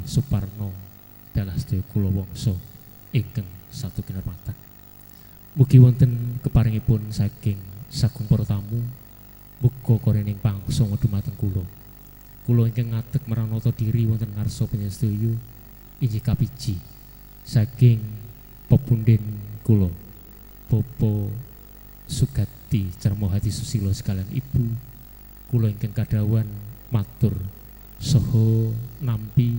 Suparno dalah sedaya kula wangsa ingkang satu kinurmatan. Mugi wonten keparingipun saking sagung para tamu muga korening pangsong dumateng kula. Kula ingkang ngadeg maranata diri wonten ngarsa panjenengan inggih kapiji saking pepunden kula Bapak Sugati Carmohati Susilo sekalian ibu kula ingkang kadawan matur saha nampi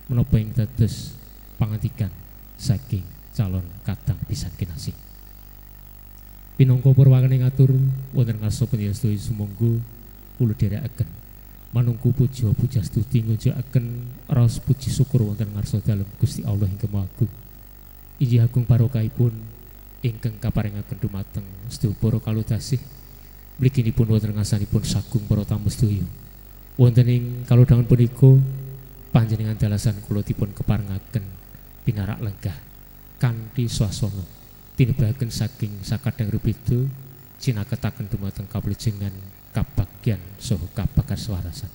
menapa ing dados pangandikan saking calon kadang pisan kinasih. Pinangka purwakane ngatur wonten ngarsa panjenengan sumangga kula dherekaken manungku puja pujastuti ngunjukaken raos puji syukur wonten ngarsa dalem Gusti Allah ingkang Maha Agung. Inggih agung barokahipun ingkang kaparingaken dumateng sedaya para kalodasih mliginipun wonten ngarsanipun sagung para tamu sedaya. Wonten ing kalodhangan punika panjenengan dalasan kula dipun keparengaken pinarak lenggah kanthi swasana tinebahaken saking sakadang rubeda cinaketaken dumateng kawilujengan kabagyan saha kabagaswarasan.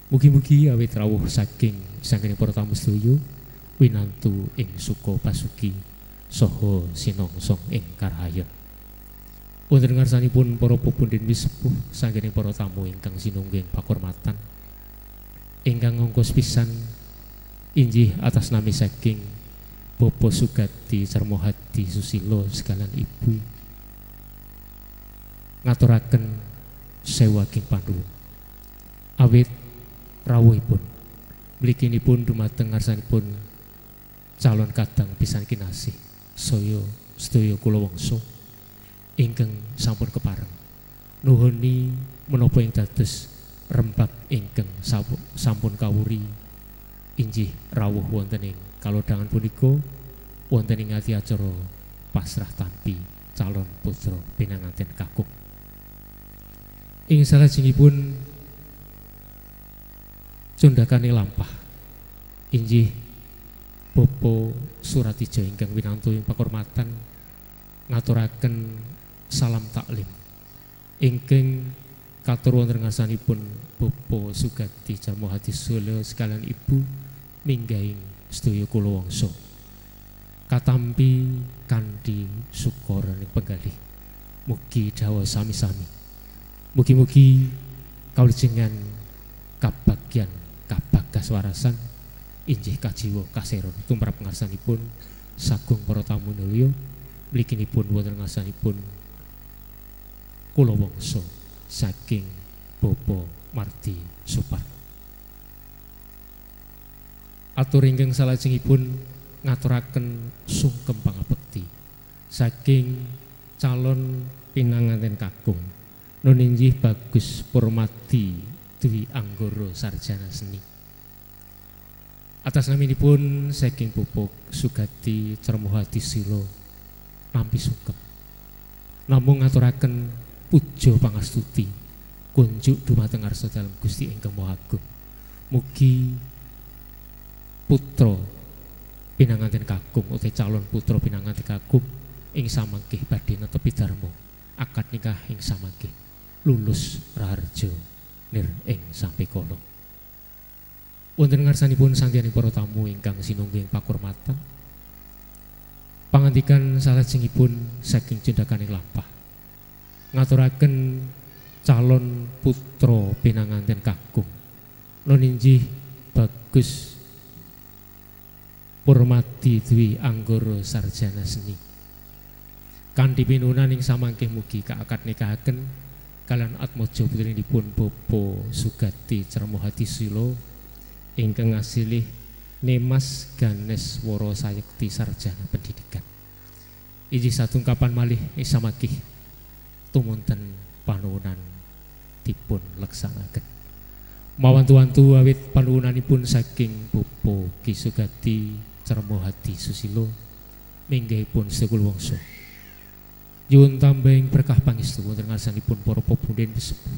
Mugi-mugi awit rawuh saking sanggening para tamu sedaya winantu ing suka pasugi saha sinongsong ing karahayon. Wonten ngarsanipun para pepunden sepuh sanggening para tamu ingkang sinungging pakurmatan ingkang ngongkos pisan inggih atas nami saking Bapak Sugati Carmohati Susilo sekalian ibu ngaturaken sewa king pandu awit rawuhipun mliginipun dumateng ngarsanipun calon kadang pisan kinasih saya sedaya kula wangsa ingkang sampun kepareng nuhuni menapa ing dados rembag ingkang sampun kawuri inggih rawuh wonten ing kalodhangan punika wonten ing ati acara pasrah tampi calon putra pinanganten kakung. Ing salajengipun cundakane lampah inggih Bapak Suratijo ingkang winantu ing pakurmatan ngaturaken salam taklim ingkang katur wonten ngarsanipun Bapak Sugati Carmohati Susilo sekalian ibu minggahing sedaya kula wangsa katampi kanthi syukur ing penggalih. Mugi dawa sami-sami. Mugi-mugi kawilujengan kabagyan kabagaswarasan inggih kajiwa kaseron tumrap ngarsanipun sagung para tamu nulya mliginipun wonten ngarsanipun kula wangsa saking Bapak Mardi Suparno. Atur ingkang salajengipun ngaturaken sungkem pangabekti saking calon pinanganten kakung nun inggih Bagus Purmadi Dwi Anggara Sarjana Seni. Atas naminipun saking Bapak Sugati Carmohati Susilo nampi sungkem namung ngaturaken puja pangastuti kunjuk dumateng ngarsa dalem Gusti ingkang Maha Agung. Mugi putra pinanganten kakung utawi calon putra pinanganten kakung ing samangkih badhe netepi dharma akad nikah ing samangkih lulus raharja nir ing sampikala. Wonten ngarsanipun sanggening para tamu ingkang sinungging pakurmatan pangandikan salajengipun saking cundakaning lampah ngaturaken calon putra pinanganten kakung nun inggih Bagus Purmadi Dwi Anggara Sarjana Seni kanthi pinunan ing samangkih mugi kaakad nikahaken kalian atmaja putrinipun Bapak Sugati Carmohati Susilo ingkang asilih Nemas Ganeswara Sayekti Sarjana Pendidikan. Inggih satungkapan malih ing samangkih tumunten panuwunan dipun leksanaken. Mawantu-wantu awit panuwunanipun saking Bapak Ki Sugati Carmohati Susilo minggahipun sedaya wangsa. Nyuwun tambahing berkah pangestu wonten ngarsanipun para pepunden sepuh.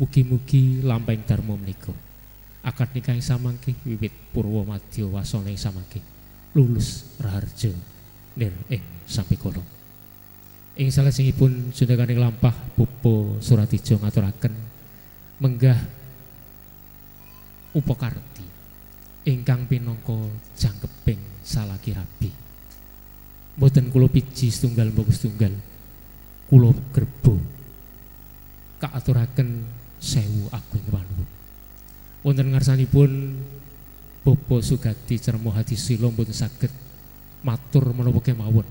Mugi-mugi lampahing dharma menika akad nikah ing samangkih wiwit purwa madya wasana ing samangkih lulus raharja nir ing sampikala. Ing salajengipun sundakaning lampah Bapak Suratijo ngaturaken menggah upakarti ingkang pinangka jangkeping salaki rabi. Mboten kula piji setunggal mbok setunggal. Kula gerbo kaaturaken sewu agung panuwun. Wonten ngarsanipun Bapak Sugati Cermo Hadisilo mboten saged matur menapa kemawon.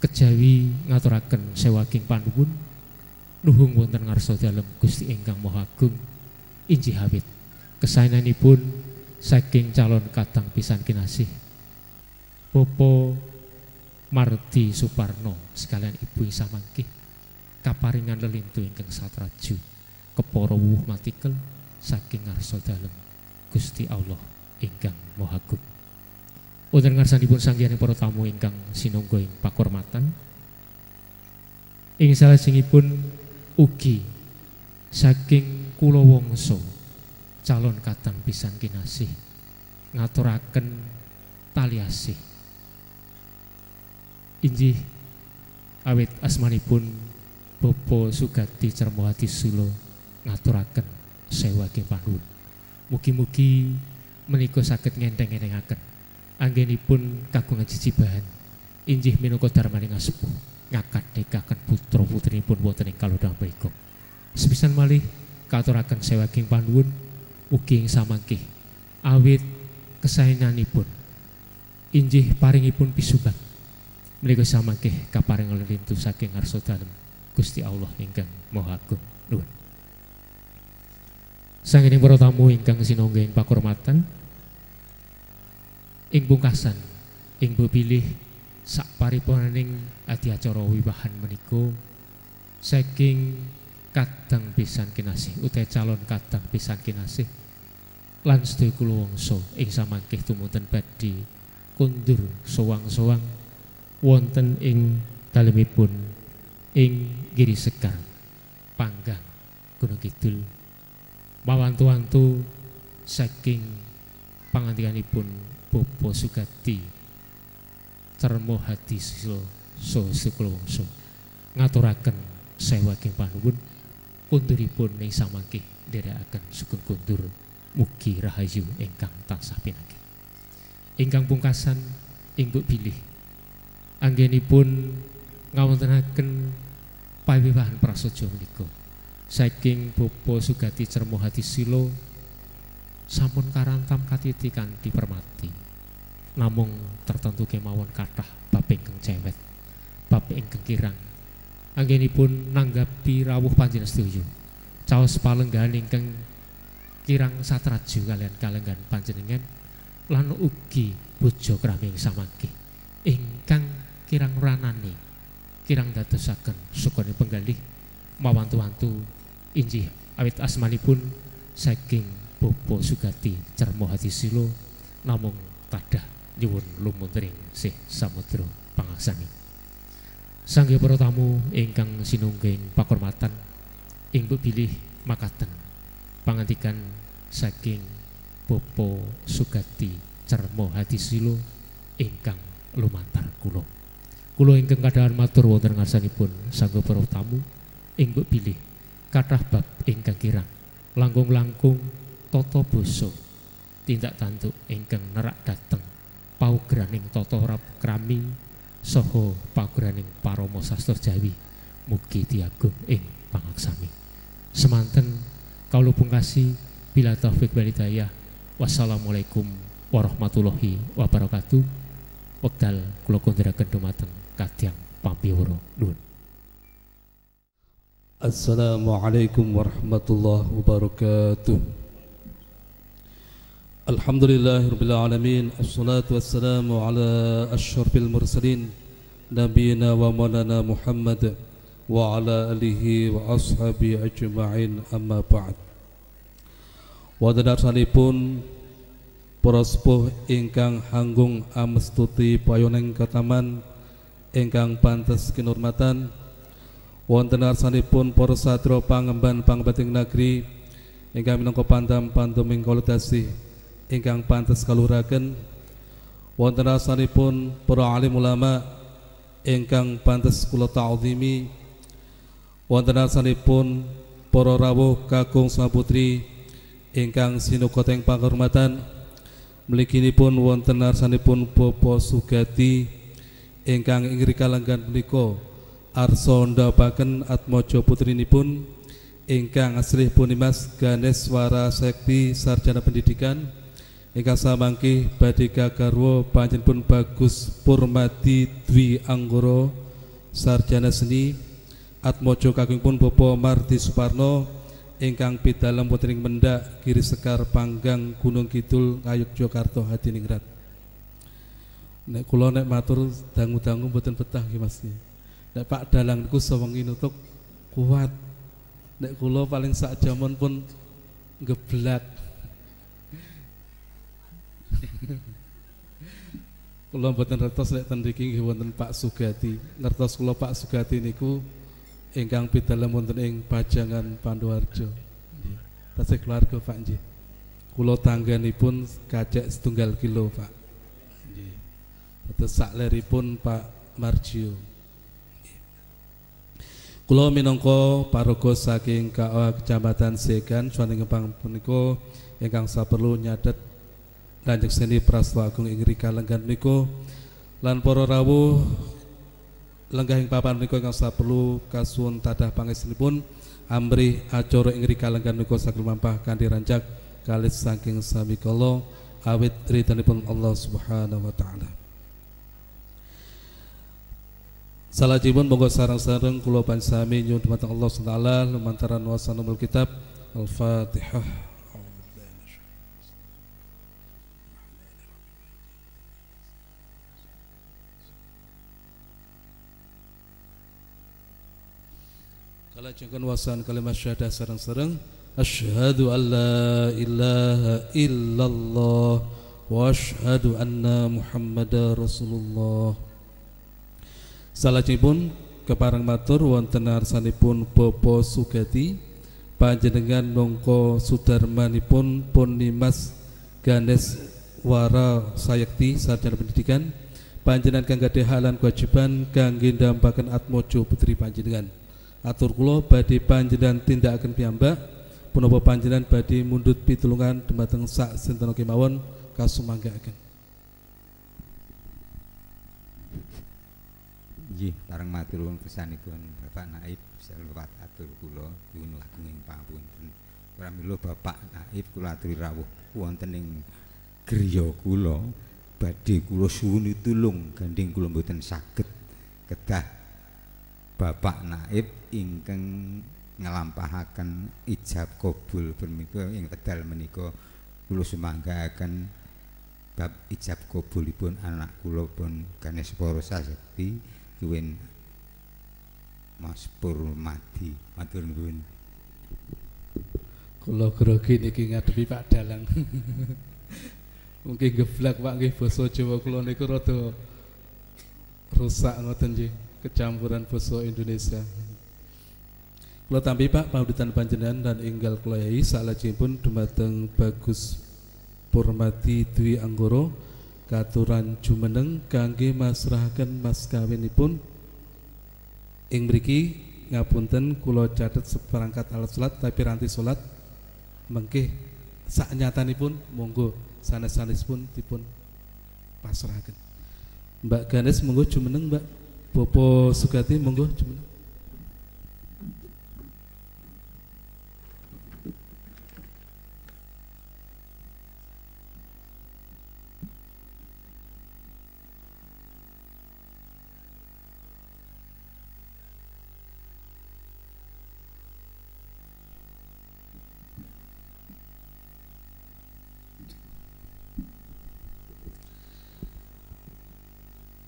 Kejawi ngaturaken sewu ageng panuwun nuhung wonten ngarsa dalem Gusti ingkang Maha Agung injih awit kesaenanipun saking calon kadang pisan kinasih Bapak Mardi Suparno sekalian Ibu samangke kaparingan lelintu ingkang satraju kepara wuwuh matikel saking ngarsa dalem Gusti Allah ingkang Maha Agung. Wonten ngarsanipun sanggihaning para tamu ingkang sinungga ing pakurmatan. Ing salajengipun ugi saking kula wangsa calon kadang pisan kinasih ngaturaken tali asih. Injih awit asmanipun Bapak Sugati Cermo Hadisilo ngaturaken sewu ageng panuwun. Mugi-mugi menika saged ngenteng-entengaken anggenipun kagungan jijibahan injih minangka darmaning asepuh ngakadhekaken putra putrinipun wonten ing kalodhang mriku. Sepisan malih katuraken sewu ageng panuwun ugi ing samangke awit kesaenganipun injih paringipun pisuban menika samangke kaparing lelintu saking ngarsa dalem Gusti Allah ingkang Maha Agung. Nuwun. Sanggening para tamu ingkang sinangga ing pakurmatan, ing pungkasan ing bepilih sak paripurnaning adiacara wiwahan menika saking kadang pisan kinasih utawi calon kadang pisan kinasih lan sedaya kula wangsa ing samangke tumunten badhe kundur sowang-sowang wonten ing dalemipun ing Giri Sekar Panggang Gunung Kidul mawantu-wantu saking pangandikanipun Bapak Sugati Cermo Hadisilo saha kula wangsa ngaturaken sewu ageng panuwun kunduripun ing samangke nderekaken sugeng kundur mugi rahayu ingkang tansah pinanggih. Ingkang pungkasan ing mbok bilih anggenipun ngawontenaken pawiwahan prasaja menika saking Bapak Sugati Cermo Hadisilo sampun karantam katiti kanthi permati namung tertentu kemawon kathah bab ingkang cewet bab ingkang kirang anggenipun nanggapi rawuh panjenengan sedaya caos palenggahan ingkang kirang satraju kalian kalenggan panjenengan lan ugi bojo krami samangke ingkang kirang ranani kirang dadosaken sukane penggalih mawantu-wantu injih awit asmanipun saking Bapak Sugati Cermo Hadisilo namung tadah nyuwun lumunting sih samudra pangaksami. Sanggih para tamu ingkang sinungga ing pakurmatan ing bilih makaten pangandikan saking Bapak Sugati Cermo Hadisilo ingkang lumantar kula. Kula ingkang kadhahan matur wonten ngarsanipun sanggih para tamu ing bilih kathah bab ingkang kirang langkung-langkung tata basa tindak tanduk ingkang nerak dateng paugraning tata krami saha paugraning parama sastra Jawi mugi diagung ing pangaksami. Semanten kawula pungkasi bila taufik wal hidayah. Wassalamualaikum warahmatullahi wabarakatuh. Wekdal kula kondharaken dumateng kadang pambiwara. Nuwun. Assalamualaikum warahmatullahi wabarakatuh. Alhamdulillahirabbil alamin. Assalatu wassalamu ala asyrafil mursalin nabiyina wa maulana Muhammad wa ala alihi wa ashabi ajma'in amma ba'd. Wadhadarsanipun para sepuh ingkang hanggung amestuti payoning kataman ingkang pantes kinurmatan wonten arsanipun para satria pangemban pangbating negeri ingkang minangka pandam-panduming kolodasi ingkang pantes kaluraken wonten arsanipun para alim ulama ingkang pantes kula ta'zimi wonten arsanipun para rawuh kakung saputri ingkang sinuka teng panghormatan Mliginipun wonten arsanipun Bapak Sugati ingkang ing kalenggan punika arsa ndapaken atmaja putrinipun ingkang aslihipun Dimas Ganeswara Sekti sarjana pendidikan ingkang samangke badhe gagarwa panjenenganipun Bagus Purmadi Dwi Anggara sarjana seni atmaja kakungipun Bapak Mardi Suparno ingkang pidalem wonten ing Mendak Giri Sekar Panggang Gunung Kidul Ngayogyakarta Hadiningrat. Nek kula nek matur dangu-dangu mboten betah nggih Mas. Nek Pak Dalang niku sewengi nutuk kuat. Nek kula paling sak jaman pun ngeblak. Kula mboten ngertos nek ten mriki nggih wonten Pak Sugati. Ngertos kula Pak Sugati niku ingkang pidalem wonten ing Pajangan Pandowarjo. Nggih. Tasih keluarga Pak nggih. Kula tangganipun kacek 1 kilo Pak. Nggih. Terus sakleripun Pak Marjio. Kula minangka paraga saking KA Kecamatan Segan Swanten Kempang punika ingkang saperlu nyadet Kanjeng Seni Prastawa Agung ing kalenggan menika lan para rawuh lenggahing papan menika ingkang saperlu kasuwun tadah pangestunipun amrih acara ing kalenggan menika saged mampah kanthi rancak kalih saking sami kala awit ridhanipun Allah Subhanahu wa taala. Salajipun monggo sareng-sareng kula pansami nyuwun dhumateng Allah Subhanahu wa taala lumantaran wasanul kitab Al-Fatihah. Kalajengkeun wasan kalimat syahadah sareng-sareng asyhadu an la ilaha illallah wa asyhadu anna Muhammadar Rasulullah. Salajengipun kepareng matur wonten arsanipun Bapak Sugati panjenengan mongko sudarmanipun pun Dimas Ganeswara Sayekti sarjana pendidikan panjenengan kang gadhah hak lan kewajiban kangge ndampaken atmaja putri panjenengan. Atur kula badhe panjenengan tindakaken piyambak punapa panjenengan badhe mundhut pitulungan dhumateng sak sinten kemawon kasumanggaaken. Nggih, pareng matur nuwun pesanipun Bapak Naib selewat atur kula nyuwun agunging pangapunten. Pramila Bapak Naib kula aturi rawuh wonten ing griya kula badhe kula suwun tulung gandeng kula mboten saged kedah Bapak Naib ingkang nglampahaken ijab kabul menika ing wekdal menika kula sumanggaaken bab ijab kabulipun anak kula pun Ganeswara Sayekti kuwin Mas Purmadi. Matur nuwun. Kula grogi niki ngadepi Pak Dalang. Mungkin geblak Pak nggih basa Jawa kula niku rada rusak ngoten nggih. Kecampuran basa Indonesia. Kula tampi Pak pamudhutan panjenengan dan enggal kula yai salajengipun dumateng Bagus Purmadi Dwi Anggara katuran jumeneng kangge masrahaken mas kawinipun ing mriki ngapunten kula catet seperangkat alat salat tapi ranti salat mengke saknyatanipun monggo sanes-sanesipun dipun pasrahaken. Mbak Ganes monggo jumeneng Mbak. Bapak Sugati monggo jumeneng.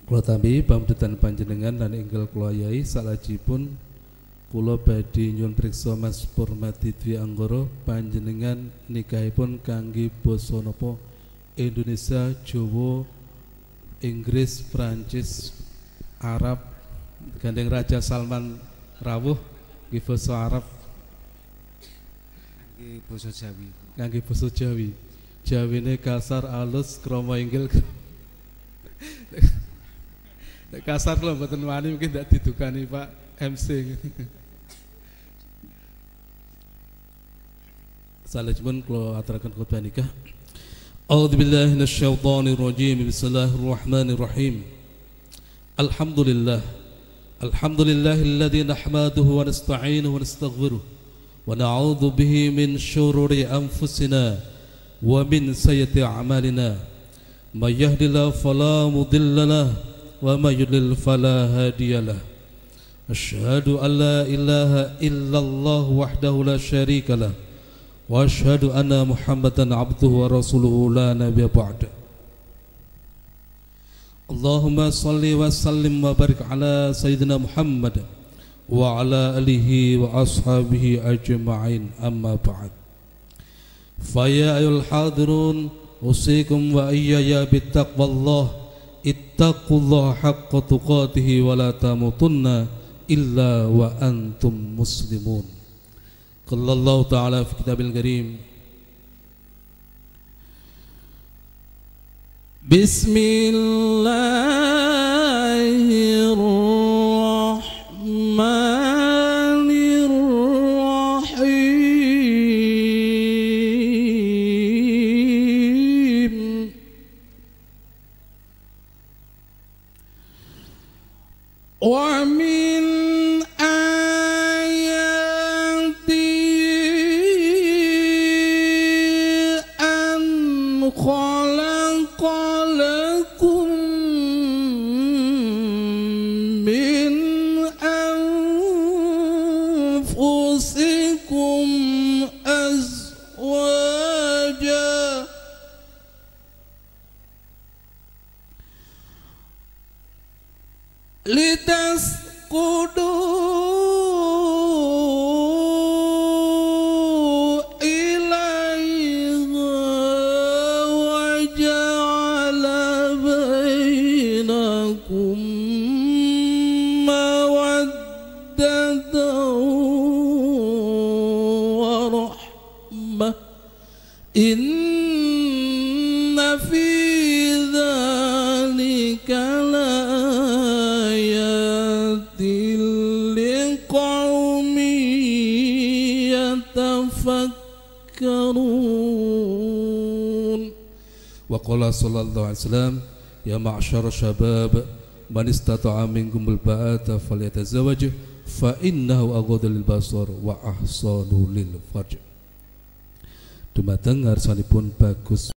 Kula tampi pamudhutan panjenengan lan enggal kula yai salajipun kula badhe nyuwun priksa Mas Purmadi Dwi Anggara panjenengan nikahipun kangge basa napa Indonesia, Jawa, Inggris, Prancis, Arab gandeng Raja Salman rawuh nggih basa Arab Kangge basa Jawi. Kangge basa Jawi. Jawine kasar alus krama inggil. Kasar lho mboten wani mungkin ndak didukani Pak MC. Salajengipun kula aturaken khotbah nikah. أعوذ بالله من الشيطان الرجيم بسم الله الرحمن الرحيم الحمد لله الذي نحمده ونستعينه ونستغفره ونعوذ به من شرور أنفسنا ومن سيئات أعمالنا من يهد الله فلا مضل له ومن يضلل فلا هادي له أشهد أن لا إله إلا الله وحده لا شريك له وأشهد أن محمدا عبده ورسوله لا نبي بعده اللهم صل وسلم وبارك على سيدنا محمد وعلى آله وأصحابه أجمعين أما بعد فيا أيها الحاضرون أوصيكم وإياي بتقوى الله اتقوا الله حق تقاته ولا تموتن إلا وأنتم مسلمون قال الله تعالى في كتاب الكريم بسم الله الرحمن الرحيم ومن خلق لكم من أنفسكم أزواجا لتسكنوا إليها وجعل بينكم مودة ورحمة إن في ذلك لآيات لقوم يتفكرون وقال صلى الله عليه وسلم يا معشر الشباب من استطاع منكم الباءة فليتزوج فإنه أغض للبصر وأحصن للفرج. Dumateng ngarsanipun bagus